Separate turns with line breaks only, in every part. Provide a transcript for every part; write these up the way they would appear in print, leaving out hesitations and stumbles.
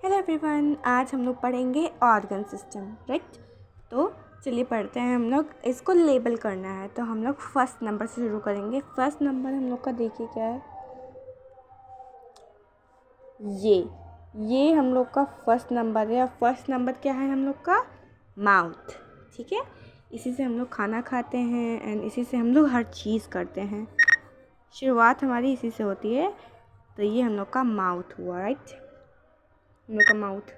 Hello everyone, आज हम लोग पढ़ेंगे ऑर्गन सिस्टम, राइट। तो चलिए पढ़ते हैं। हम लोग इसको लेबल करना है, तो हम लोग फर्स्ट नंबर से शुरू करेंगे। फर्स्ट नंबर हम लोग का देखिए क्या है, ये हम लोग का फर्स्ट नंबर है। और फर्स्ट नंबर क्या है हम लोग का? माउथ, ठीक है। इसी से हम लोग खाना खाते हैं एंड इसी से हम लोग हर चीज़ करते हैं। शुरुआत हमारी इसी से होती है। तो ये हम लोग का माउथ हुआ, राइट। हम लोग का माउथ।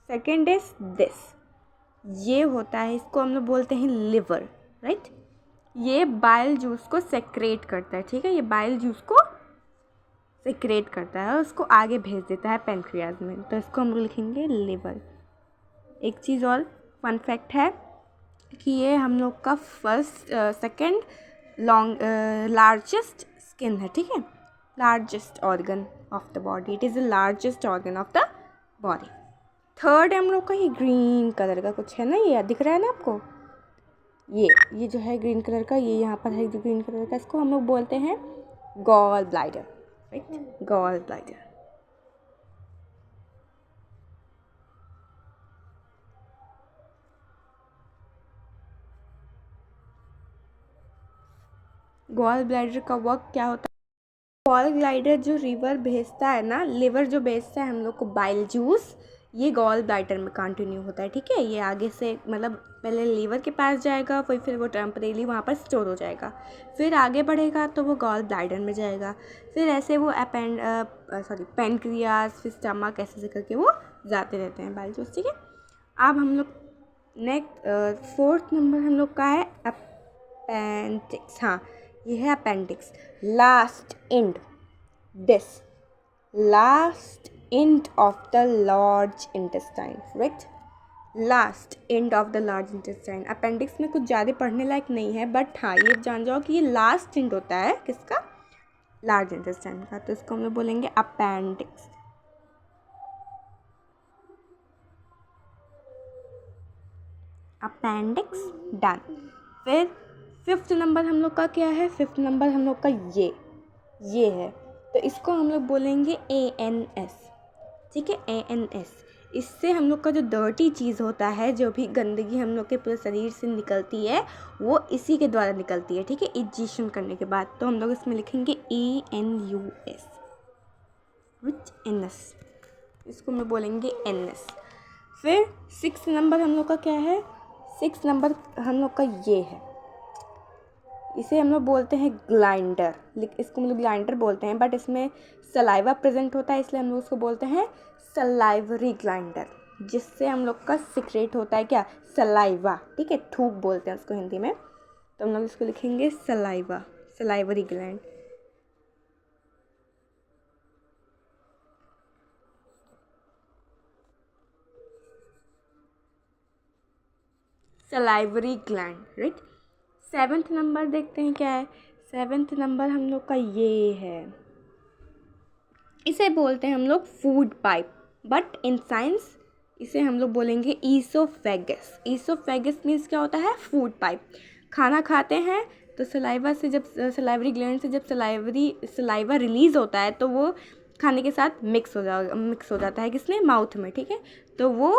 सेकंड इज दिस, ये होता है, इसको हम लोग बोलते हैं लिवर, राइट। ये बाइल जूस को सेक्रेट करता है, ठीक है। ये बाइल जूस को सेक्रेट करता है और उसको आगे भेज देता है पेनक्रियाज में, तो इसको हम लोग लिखेंगे लिवर। एक चीज़ और फन फैक्ट है कि ये हम लोग का सेकंड लार्जेस्ट स्किन है, ठीक है। Largest organ of the body, it is the largest organ of the body. Third हम लोग का ये ग्रीन कलर का कुछ है ना, ये दिख रहा है ना आपको, ये जो है ग्रीन कलर का, ये यहाँ पर है जो ग्रीन कलर का, इसको हम लोग बोलते हैं gall bladder, right. Gall bladder. Gall bladder का वर्क क्या होता है? गॉल ब्लैडर जो लिवर भेजता है ना, लिवर जो भेजता है हम लोग को बाइल जूस, ये गॉल ब्लैडर में कंटिन्यू होता है, ठीक है। ये आगे से मतलब पहले लीवर के पास जाएगा, फिर वो टेम्परेली वहाँ पर स्टोर हो जाएगा, फिर आगे बढ़ेगा तो वो गॉल ब्लैडर में जाएगा, फिर ऐसे वो पेनक्रियाज, फिर स्टमक, ऐसे करके वो जाते रहते हैं बाइल जूस, ठीक है। अब हम लोग नेक्स्ट फोर्थ नंबर हम लोग का है अपेंडिक्स। हाँ, ये है appendix, last and, this last end of the large intestine, right. Last end of the large intestine. Appendix में कुछ ज़्यादा पढ़ने लायक नहीं है, बट हाँ ये जान जाओ कि ये लास्ट एंड होता है किसका? लार्ज इंटेस्टाइन का। तो इसको हम लोग बोलेंगे अपेंडिक्स। Appendix done. फिर फिफ्थ नंबर हम लोग का क्या है? फिफ्थ नंबर हम लोग का ये है, तो इसको हम लोग बोलेंगे ANS, ठीक है। ANS। इससे हम लोग का जो डर्टी चीज़ होता है, जो भी गंदगी हम लोग के पूरे शरीर से निकलती है, वो इसी के द्वारा निकलती है, ठीक है। इजेशन करने के बाद तो हम लोग इसमें लिखेंगे ANUS, विच NS, इसको मैं बोलेंगे NS। फिर सिक्स नंबर हम लोग का क्या है? सिक्स नंबर हम लोग का ये है, इसे हम लोग बोलते हैं ग्लाइंडर। इसको हम लोग ग्लाइंडर बोलते हैं, बट इसमें सलाइवा प्रेजेंट होता है, इसलिए हम लोग उसको बोलते हैं सलाइवरी ग्लाइंडर, जिससे हम लोग का सिक्रेट होता है क्या? सलाइवा, ठीक है। थूक बोलते हैं उसको हिंदी में, तो हम लोग इसको लिखेंगे saliva, salivary gland. Salivary gland, right. Seventh number देखते हैं क्या है। सेवेंथ नंबर हम लोग का ये है, इसे बोलते हैं हम लोग food pipe, but in science इसे हम लोग बोलेंगे ईसोफेगस। ईसोफेगस मीन्स क्या होता है? Food pipe. खाना खाते हैं तो सलाइवा से, जब सलाइवरी ग्लैंड से जब सलाइवा रिलीज़ होता है, तो वो खाने के साथ मिक्स हो जाता है किसमें? माउथ में, ठीक है। तो वो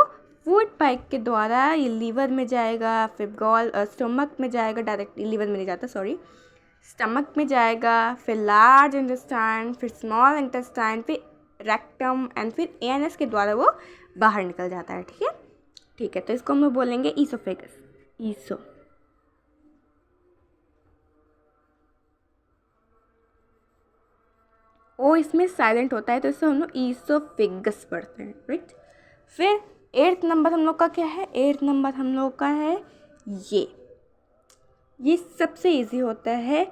फूड पाइप के द्वारा ये लीवर में जाएगा, फिर स्टमक में जाएगा, डायरेक्टली लीवर में नहीं जाता, सॉरी, स्टमक में जाएगा, फिर लार्ज इंटेस्टाइन, फिर स्मॉल इंटेस्टाइन, फिर रेक्टम एंड फिर ANS के द्वारा वो बाहर निकल जाता है, ठीक है। ठीक है, तो इसको हम लोग बोलेंगे ईसोफेगस। ईसो। ओ इसमें साइलेंट होता है, तो इसको हम लोग ईसोफेगस पढ़ते हैं, राइट। फिर एट्थ नंबर हम लोग का क्या है? एट्थ नंबर हम लोग का है ये सबसे इजी होता है।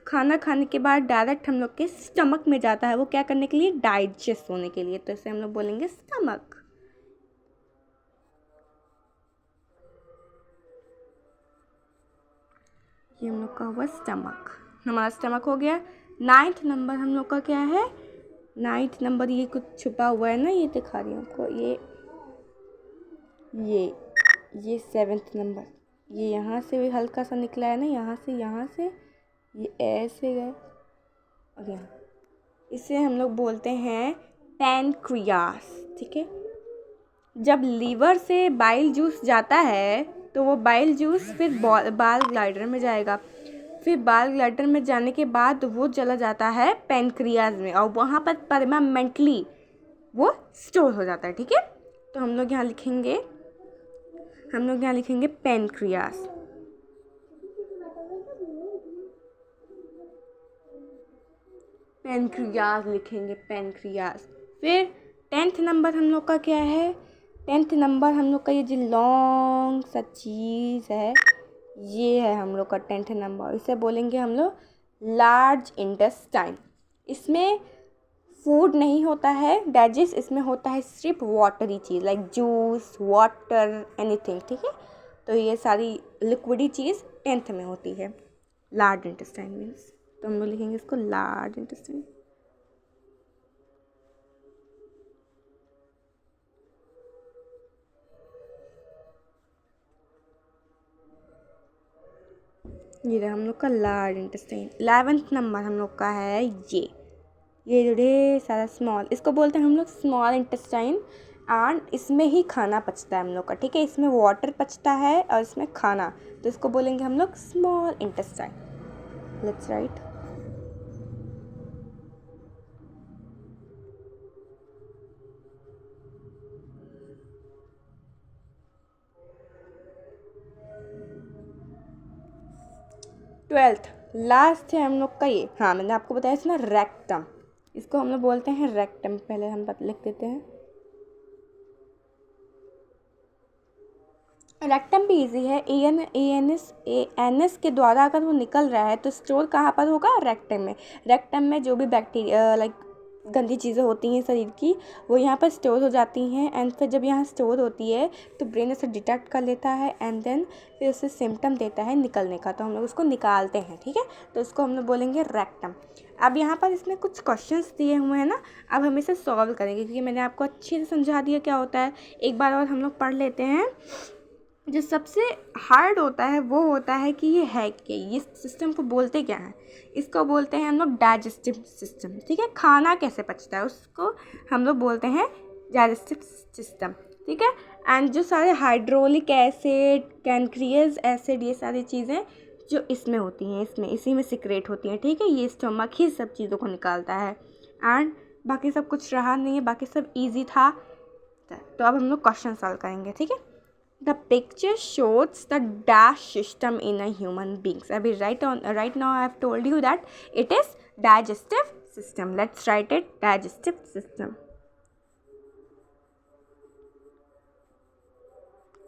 खाना खाने के बाद डायरेक्ट हम लोग के स्टमक में जाता है, वो क्या करने के लिए? डाइजेस्ट होने के लिए, तो इसे हम लोग बोलेंगे स्टमक। ये हम लोग का हुआ स्टमक, हमारा स्टमक हो गया। नाइन्थ नंबर हम लोग का क्या है? नाइन्थ नंबर ये कुछ छुपा हुआ है ना, ये दिखा रही हूँ आपको, ये सेवेंथ नंबर, ये यहाँ से भी हल्का सा निकला है ना, यहाँ से ये ऐसे गए और यहाँ, इसे हम लोग बोलते हैं पैनक्रियास, ठीक है। जब लीवर से बाइल जूस जाता है तो वो बाइल जूस फिर बाल ग्लाइडर में जाएगा, फिर बाल ग्लाइडर में जाने के बाद वो चला जाता है पैनक्रियाज में और वहाँ पर परमानेंटली वो स्टोर हो जाता है। ठीक है, तो हम लोग यहाँ लिखेंगे पैनक्रियाज। पैनक्रियाज लिखेंगे, पैनक्रियाज। फिर 10th नंबर हम लोग का क्या है? 10th नंबर हम लोग का ये जो लॉन्ग सा चीज़ है, ये है हम लोग का 10th नंबर। इसे बोलेंगे हम लोग लार्ज इंटेस्टाइन। इसमें फूड नहीं होता है डाइजेस्ट, इसमें होता है सिर्फ वाटरी चीज़ लाइक जूस, वाटर, एनीथिंग। ठीक है, तो ये सारी लिक्विडी चीज़ 10th में होती है। लार्ज इंटेस्टाइन मीन्स, तो हम लोग लिखेंगे इसको लार्ज इंटेस्टाइन। ये रहा हम लोग का लार्ज इंटेस्टाइन। 11th नंबर हम लोग का है ये जो ढेर सारा स्मॉल, इसको बोलते हैं हम लोग स्मॉल इंटेस्टाइन। एंड इसमें ही खाना पचता है हम लोग का। ठीक है, इसमें वाटर पचता है और इसमें खाना, तो इसको बोलेंगे हम लोग small intestine. Let's write. Twelfth last है हम लोग का ये, हाँ मैंने आपको बताया था ना, रेक्टम। इसको हम लोग बोलते हैं रेक्टम। पहले हम लिख देते हैं। रेक्टम भी इजी है। एनएस के द्वारा अगर वो निकल रहा है तो स्टोर कहाँ पर होगा? रेक्टम में। रेक्टम में जो भी बैक्टीरिया लाइक गंदी चीज़ें होती हैं शरीर की, वो यहाँ पर स्टोर हो जाती हैं। एंड फिर जब यहाँ स्टोर होती है तो ब्रेन उसे डिटेक्ट कर लेता है एंड देन फिर उसे सिम्टम देता है निकलने का, तो हम लोग उसको निकालते हैं। ठीक है, तो उसको हम लोग बोलेंगे रेक्टम। अब यहाँ पर इसमें कुछ क्वेश्चंस दिए हुए हैं ना, अब हम इसे सॉल्व करेंगे क्योंकि मैंने आपको अच्छे से समझा दिया क्या होता है। एक बार और हम लोग पढ़ लेते हैं। जो सबसे हार्ड होता है वो होता है कि ये है क्या, ये सिस्टम को बोलते क्या हैं? इसको बोलते हैं हम लोग डाइजेस्टिव सिस्टम। ठीक है, खाना कैसे पचता है उसको हम लोग बोलते हैं डाइजेस्टिव सिस्टम। ठीक है, एंड जो सारे हाइड्रोलिक एसिड, कैनक्रियस एसिड, ये सारी चीज़ें जो इसमें होती हैं, इसी में सिक्रेट होती हैं। ठीक है, ये स्टमक ही सब चीज़ों को निकालता है। एंड बाकी सब कुछ रहा नहीं है, बाकी सब ईजी था। तो अब हम लोग क्वेश्चन सॉल्व करेंगे। ठीक है, The picture shows the dash system in a human beings. Abhi right now I have told you that it is digestive system. Let's write it, digestive system.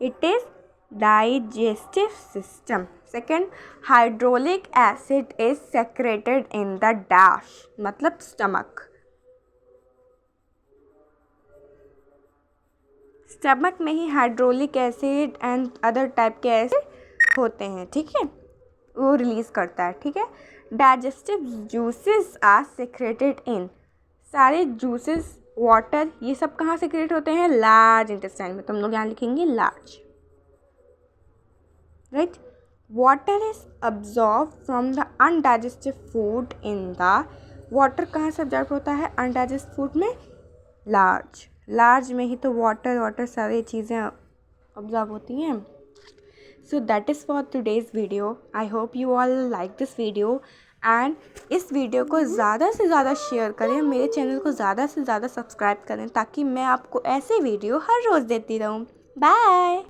It is digestive system. Second, hydraulic acid is secreted in the dash, मतलब stomach. Stomach में ही hydraulic acid and other type के acid होते हैं। ठीक है, वो release करता है। ठीक है, digestive juices are secreted in, सारे जूसेस, वाटर, ये सब कहाँ सिक्रेट होते हैं? लार्ज इंटेस्टाइन में। तो हम लोग यहाँ लिखेंगे large. Right, water is absorb from the undigestive food in the, water कहाँ से अब्जॉर्ब होता है अनडाइजेस्ट फूड में? लार्ज में ही तो वाटर सारी चीज़ें ऑब्जर्व होती हैं। So that is for today's video. I hope you all like this video and इस वीडियो को ज़्यादा से ज़्यादा शेयर करें, मेरे चैनल को ज़्यादा से ज़्यादा सब्सक्राइब करें ताकि मैं आपको ऐसे वीडियो हर रोज़ देती रहूँ। बाय।